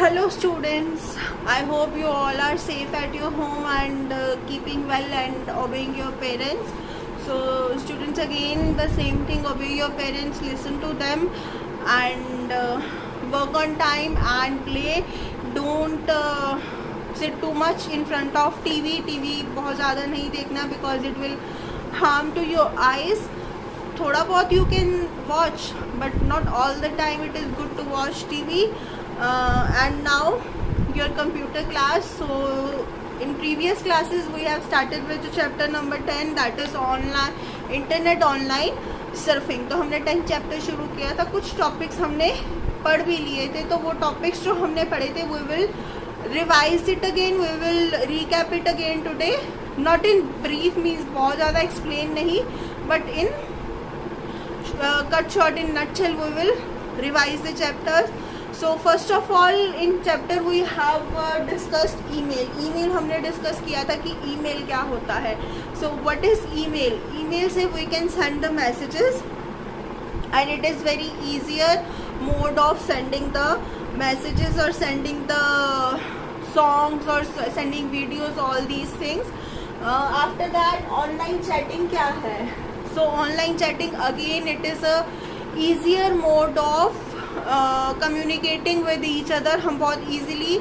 Hello students, I hope you all are safe at your home and keeping well and obeying your parents. So students, again the same thing, obey your parents, listen to them and work on time and play. Don't sit too much in front of TV बहुत ज़्यादा नहीं देखना because it will harm to your eyes. थोड़ा बहुत you can watch but not all the time. It is good to watch TV. And now your computer class. So in previous classes we have started with chapter number 10, that is online internet online surfing. तो हमने 10 chapter शुरू किया था, कुछ topics हमने पढ़ भी लिए थे. तो वो टॉपिक्स जो हमने पढ़े थे we will revise it again, we will recap it again today. Not in brief means बहुत ज़्यादा explain नहीं, but in cut short, in nutshell we will revise the chapters. So first of all in chapter we have discussed email. हमने discuss किया था कि email क्या होता है. So what is email? Email से we can send the messages and it is very easier mode of sending the messages or sending the songs or sending videos, all these things. After that online chatting क्या है? So online chatting again it is a easier mode of communicating with each other. हम बहुत easily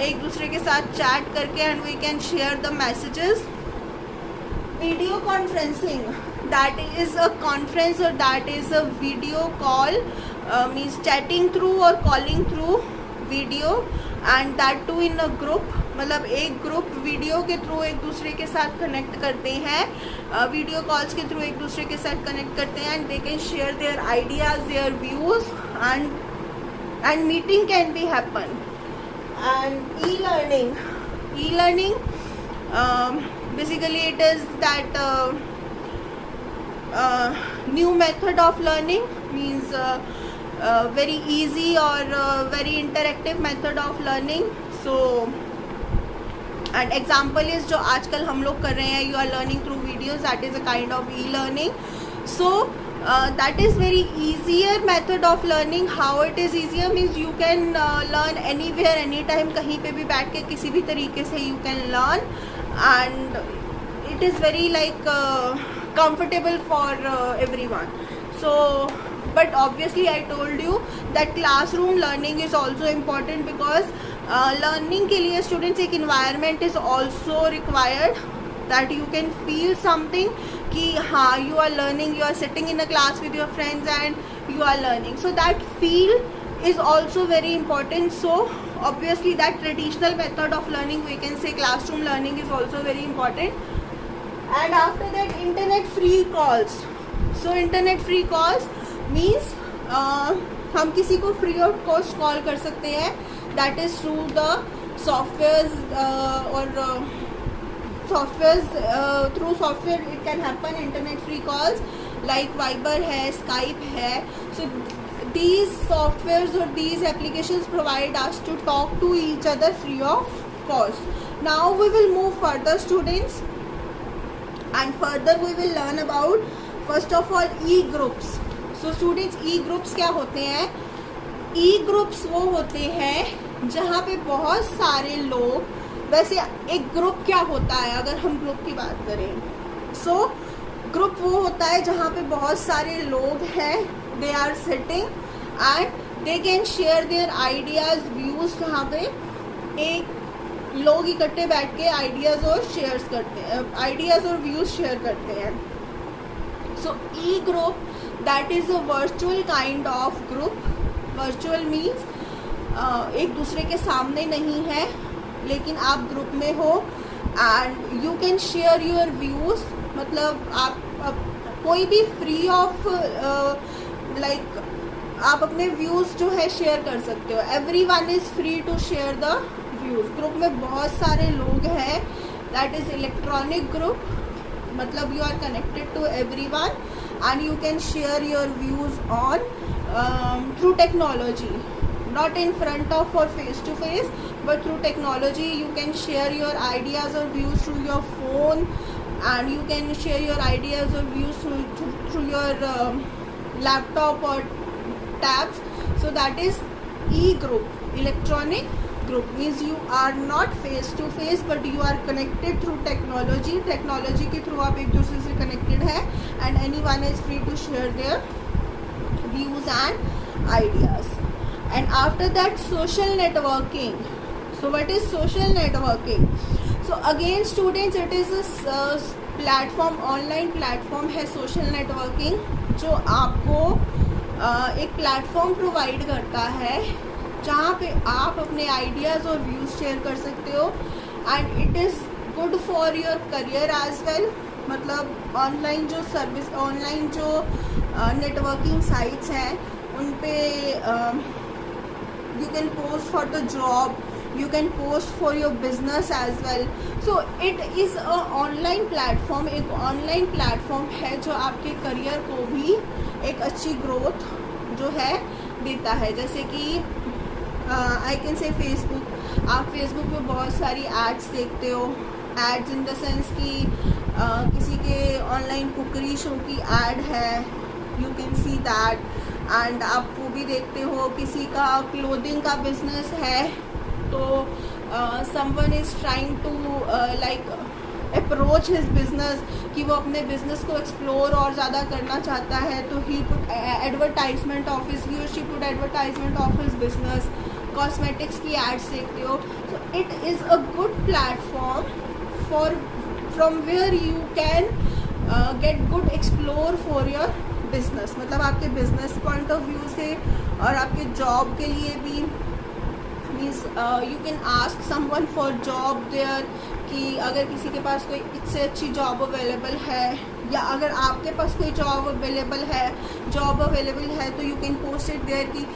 एक दूसरे के साथ chat करके and we can share the messages. Video conferencing, that is a conference और that is a video call, means chatting through और calling through video and that too in a group. मतलब एक group video के through एक दूसरे के साथ connect करते हैं, वीडियो कॉल्स के थ्रू एक दूसरे के साथ कनेक्ट करते हैं and they can share their ideas, their views and meeting can be happen. And e-learning basically it is that new method of learning, means very easy or very interactive method of learning. So and example is जो आजकल हम लोग कर रहे हैं, you are learning through videos, that is a kind of e-learning. So that is very easier method of learning. How it is easier means you can learn anywhere, anytime, कहीं पे भी बैठ के किसी भी तरीके से you can learn and it is very like comfortable for everyone. So but obviously I told you that classroom learning is also important because learning के लिए students एक environment is also required that you can feel something कि हाँ you are learning, you are sitting in a class with your friends and you are learning. So that feel is also very important. So obviously that traditional method of learning, we can say classroom learning, is also very important. And after that internet free calls. So internet free calls means हम किसी को free of cost call कर सकते हैं, that is through the softwares or through software it can happen, internet free calls like Viber है, Skype है. So these softwares or these applications provide us to talk to each other free of cost. Now we will move further students and further we will learn about first of all e-groups. So students, e-groups क्या होते हैं? e-groups वो होते हैं जहाँ पे बहुत सारे लोग, वैसे एक ग्रुप क्या होता है अगर हम ग्रुप की बात करें, सो ग्रुप वो होता है जहाँ पे बहुत सारे लोग हैं, they are sitting and they can share their ideas, views. जहाँ पे एक लोग इकट्ठे बैठ के आइडियाज और शेयर्स करते हैं, आइडियाज और व्यूज शेयर करते हैं. So e group that is a virtual kind of group. Virtual means एक दूसरे के सामने नहीं है लेकिन आप ग्रुप में हो and you can share your views. मतलब आप कोई भी फ्री ऑफ लाइक आप अपने व्यूज़ जो है शेयर कर सकते हो. Everyone is free to share the views. Group में बहुत सारे लोग हैं, दैट इज़ इलेक्ट्रॉनिक ग्रुप. मतलब you are connected to everyone and you can share your views on through technology, not in front of or face to face, but through technology. You can share your ideas or views through your phone, and you can share your ideas or views through your laptop or tabs. So that is e-group, electronic group means you are not face to face but you are connected through technology. Technology के through आप एक दूसरे से connected है and anyone is free to share their views and ideas. And after that, social networking. So what is social networking? So again students, it is a platform, online platform है social networking, जो आपको एक platform provide करता है जहाँ पे आप अपने आइडियाज़ और व्यूज़ शेयर कर सकते हो and it is good for your career as well. मतलब ऑनलाइन जो सर्विस, ऑनलाइन जो नेटवर्किंग साइट्स हैं उन पे you can post for the job, you can post for your business as well. So it is a online platform, एक online platform है जो आपके करियर को भी एक अच्छी ग्रोथ जो है देता है. जैसे कि आई कैन से फेसबुक, आप फेसबुक पे बहुत सारी एड्स देखते हो. एड्स इन द सेंस कि किसी के ऑनलाइन कुकरी शो की एड है, you can see that. And आप वो भी देखते हो किसी का क्लोथिंग का बिजनेस है तो someone is trying to like approach his business कि वो अपने बिजनेस को एक्सप्लोर और ज़्यादा करना चाहता है, तो he put advertisement of his, he और she put advertisement of his business. Cosmetics की एड्स देखते हो. So it is a good platform for from where you can get good explore for your business. मतलब आपके business point of view से और आपके job के लिए भी means you can ask someone for job there कि अगर किसी के पास कोई इससे अच्छी जॉब अवेलेबल है या अगर आपके पास कोई जॉब अवेलेबल है तो you can post it there कि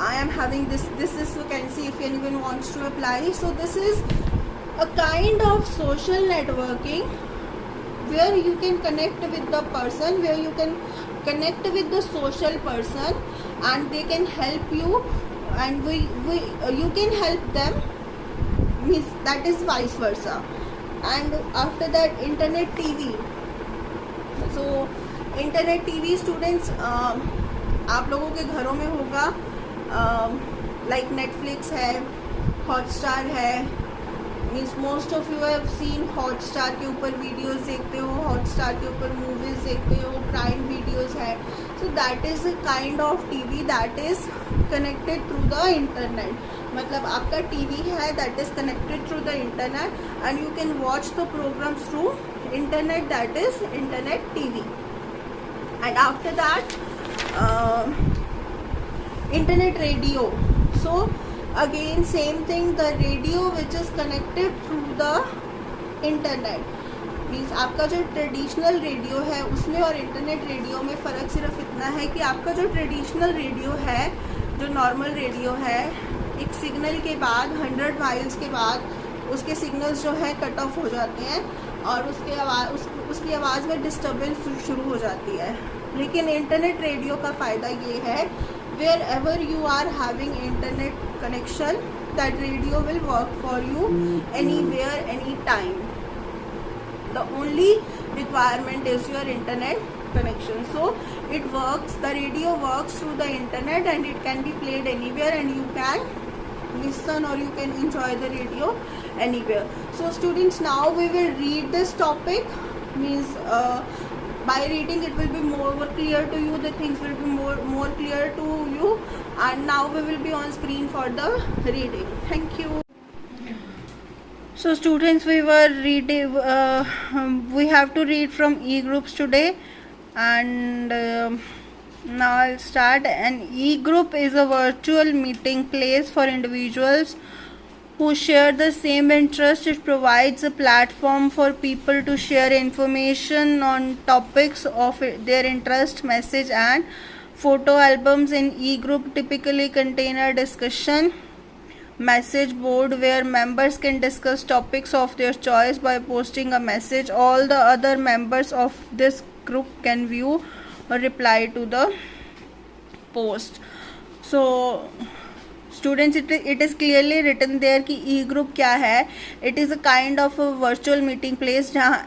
I am having this is vacancy if anyone wants to apply. So this is a kind of social networking where you can connect with the person, where you can connect with the social person and they can help you and you can help them, means that is vice versa. And after that, internet TV. So internet TV students आप लोगों के घरों में होगा, like Netflix है, Hotstar है. Means most of you have seen Hotstar के ऊपर वीडियोस देखते हो, हॉटस्टार के ऊपर मूवीज़ देखते हो, प्राइम वीडियोस है. So that is a kind of TV that is connected through the internet. मतलब आपका टीवी है that is connected through the internet and you can watch the programmes through internet, that is internet TV. And after that internet radio. So again same thing, the radio which is connected through the internet means आपका जो traditional radio है उसमें और internet radio में फ़र्क सिर्फ इतना है कि आपका जो ट्रेडिशनल रेडियो है, जो नॉर्मल रेडियो है, एक सिग्नल के बाद 100 माइल्स के बाद उसके सिग्नल्स जो है कट ऑफ हो जाते हैं और उसकी आवाज़ में डिस्टर्बेंस शुरू हो जाती है. लेकिन इंटरनेट रेडियो का फ़ायदा ये है, wherever you are having internet connection, that radio will work for you anywhere, anytime. The only requirement is your internet connection. So it works, the radio works through the internet and it can be played anywhere and you can listen or you can enjoy the radio anywhere. So students, now we will read this topic, means by reading it will be more clear to you, the things will be more clear to you. And now we will be on screen for the reading. Thank you. So students, we were reading, we have to read from e-groups today and now I'll start. An e-group is a virtual meeting place for individuals who share the same interest. It provides a platform for people to share information on topics of their interest. Message and photo albums in e-group typically contain a discussion message board where members can discuss topics of their choice by posting a message. All the other members of this group can view or reply to the post. So students, it is clearly written there कि e group क्या है. It is a kind of virtual meeting place, जहाँ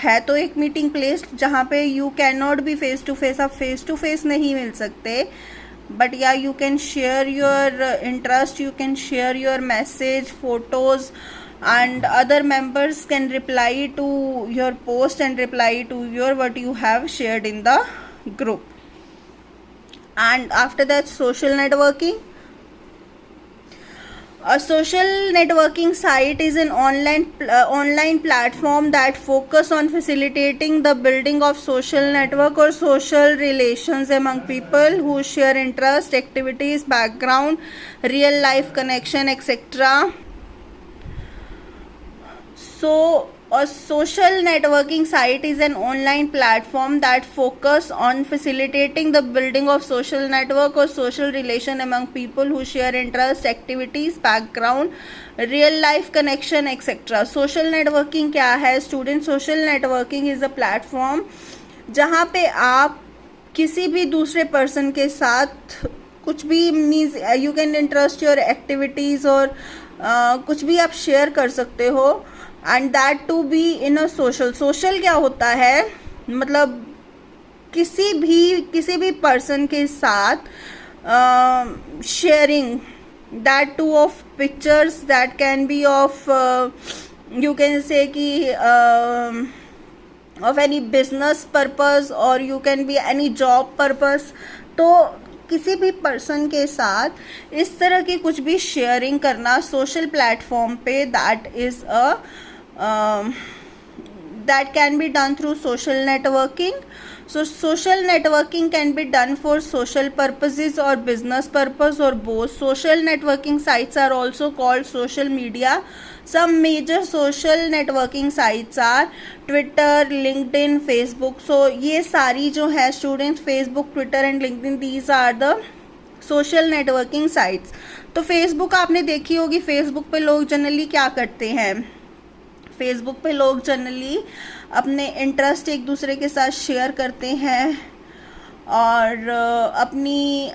है तो एक meeting place जहाँ पे you can not be face to face, आप फेस टू फेस नहीं मिल सकते, but yeah, you can share your interest, you can share your message, photos, and other members can reply to your post and reply to your what you have shared in the group. And after that, social networking. A social networking site is an online platform that focus on facilitating the building of social network or social relations among people who share interest, activities, background, real life connection, etc. So a social networking site is an online platform that focus on facilitating the building of social network or social relation among people who share interest, activities, background, real life connection, etc. social networking क्या है student? social networking is a platform जहाँ पे आप किसी भी दूसरे person के साथ कुछ भी means you can interest your activities और कुछ भी आप शेयर कर सकते हो, and that to be in a social क्या होता है, मतलब किसी भी पर्सन के साथ sharing that too of pictures that can be of you can say कि ऑफ एनी बिजनेस पर्पस और you can be any job purpose. तो किसी भी पर्सन के साथ इस तरह की कुछ भी शेयरिंग करना सोशल प्लेटफॉर्म पे that can be done through social networking. So social networking can be done for social purposes or business purpose or both. Social networking sites are also called social media. Some major social networking sites are Twitter, LinkedIn, Facebook. So ये सारी जो है students, Facebook, Twitter and LinkedIn, these are the social networking sites. तो Facebook आपने देखी होगी. Facebook पे लोग जनरली क्या करते हैं? फेसबुक पे लोग जनरली अपने इंटरेस्ट एक दूसरे के साथ शेयर करते हैं और अपनी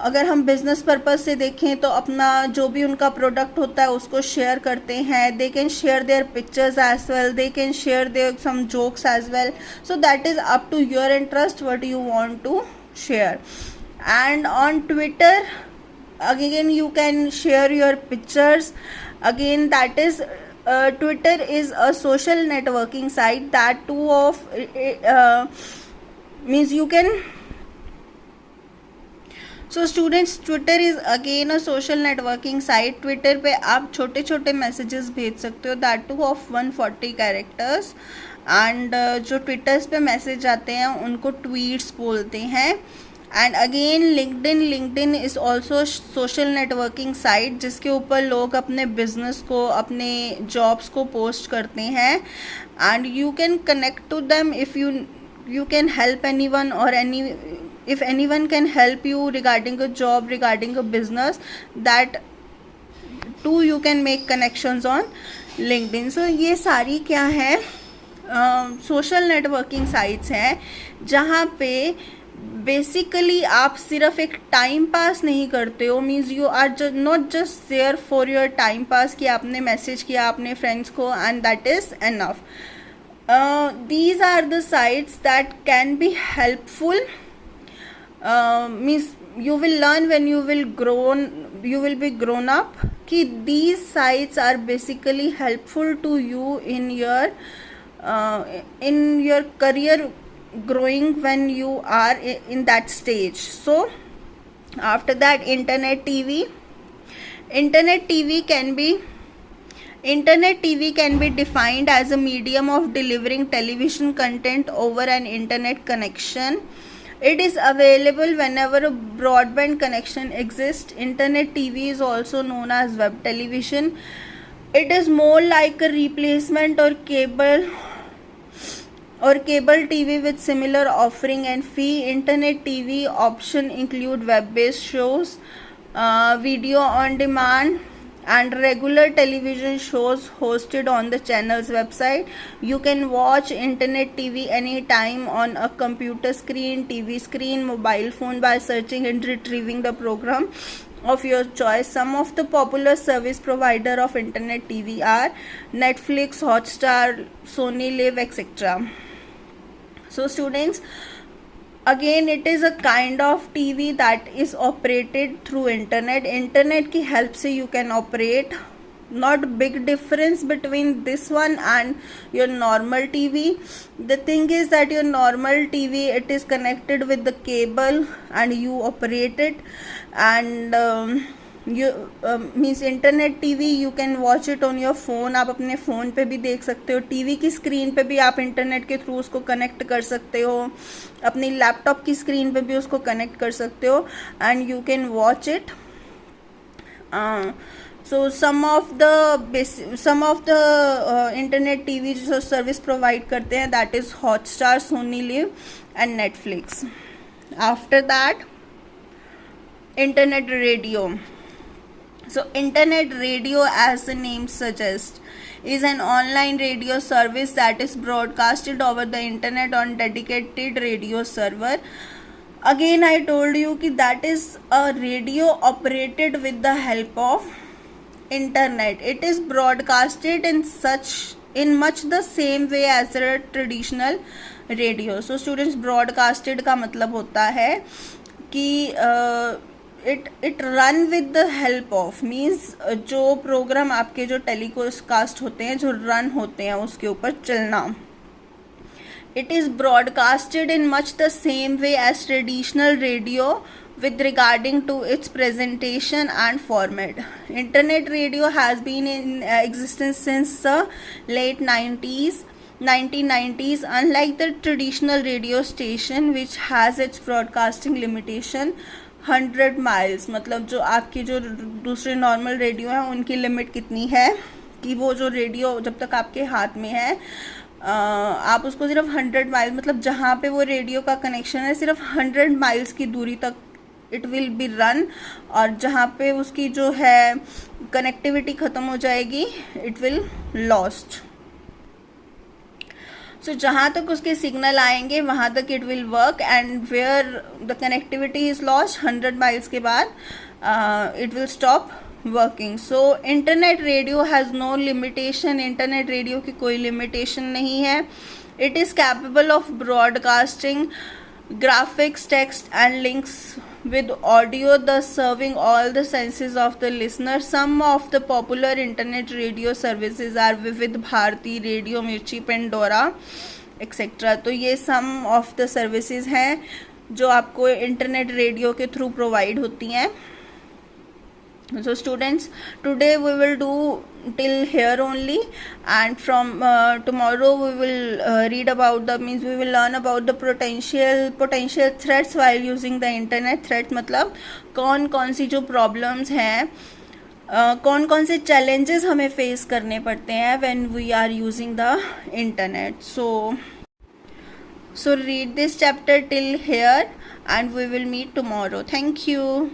अगर हम बिजनेस पर्पस से देखें तो अपना जो भी उनका प्रोडक्ट होता है उसको शेयर करते हैं. They can share their pictures as well, they can share their some jokes as well. So that is up to your interest what you want to share. And on Twitter again you can share your pictures. Again that is Twitter is a social networking site that too of means you can. So students, Twitter is again a social networking site. Twitter पे आप छोटे छोटे messages भेज सकते हो, that too of 140 characters. And जो Twitters पे message आते हैं उनको ट्वीट्स बोलते हैं. And again LinkedIn is also social networking site जिसके ऊपर लोग अपने बिजनेस को, अपने जॉब्स को पोस्ट करते हैं. And you can connect to them if you can help anyone और if anyone can help you regarding a job, regarding a business, that too you can make connections on LinkedIn. So ये सारी क्या है social networking sites हैं जहाँ पे basically आप सिर्फ एक टाइम पास नहीं करते हो. Means you are not just there for your time pass कि आपने मैसेज किया अपने फ्रेंड्स को and that is enough. These are the sites that can be helpful. Means you will learn when you will be grown up कि these sites are basically helpful to you in your career growing when you are in that stage. So after that, internet TV can be defined as a medium of delivering television content over an internet connection. It is available whenever a broadband connection exists. Internet TV is also known as web television. It is more like a replacement or cable TV with similar offering and fee. Internet TV option include web-based shows, video on demand, and regular television shows hosted on the channel's website. You can watch internet TV anytime on a computer screen, TV screen, mobile phone by searching and retrieving the program of your choice. Some of the popular service provider of internet TV are Netflix, Hotstar, Sony Live, etc. So students, again it is a kind of TV that is operated through internet की help से you can operate. Not big difference between this one and your normal TV. The thing is that your normal TV, it is connected with the cable and you operate it, and you means internet TV you can watch it on your phone. आप अपने phone पे भी देख सकते हो, TV की screen पे भी आप इंटरनेट के थ्रू उसको कनेक्ट कर सकते हो, अपनी लैपटॉप की स्क्रीन पे भी उसको कनेक्ट कर सकते हो, and you can watch it. So some of the internet TV जो सर्विस प्रोवाइड करते हैं, that is Hotstar, Sony Live and Netflix. After that, internet radio. So internet radio, as the name suggests, is an online radio service that is broadcasted over the internet on dedicated radio server. Again I told you कि that is a radio operated with the help of internet. It is broadcasted in much the same way as a traditional radio. So students, broadcasted का मतलब होता है कि it run with the help of, means जो programme आपके जो telecast होते हैं, जो रन होते हैं, उसके ऊपर चलना. It is broadcasted in much the same way as traditional radio with regarding to its presentation and format. Internet radio has been in existence since the late 1990s. Unlike the traditional radio station which has its broadcasting limitation 100 miles, मतलब जो आपकी जो दूसरे normal radio हैं उनकी limit कितनी है कि वो जो रेडियो जब तक आपके हाथ में है आप उसको सिर्फ 100 माइल, मतलब जहाँ पे वो रेडियो का कनेक्शन है सिर्फ 100 माइल्स की दूरी तक इट विल बी रन, और जहाँ पे उसकी जो है कनेक्टिविटी ख़त्म हो जाएगी इट विल लॉस्ट. सो जहाँ तक उसके सिग्नल आएंगे वहाँ तक it will work, and where the connectivity is lost 100 miles के बाद it will stop working. So internet radio has no limitation. Internet radio की कोई लिमिटेशन नहीं है. It is capable of broadcasting graphics, text and links with audio, thus serving all the senses of the listener. Some of the popular internet radio services are Vivid Bharati, Radio Mirchi, Pandora, etc. तो ये some of the services हैं जो आपको internet radio के through provide होती हैं. So students, today we will do till here only, and from tomorrow we will read about we will learn about the potential threats while using the internet. Threats मतलब कौन कौन सी जो problems हैं, कौन कौन से challenges हमें face करने पड़ते हैं when we are using the internet. So read this chapter till here and we will meet tomorrow. Thank you.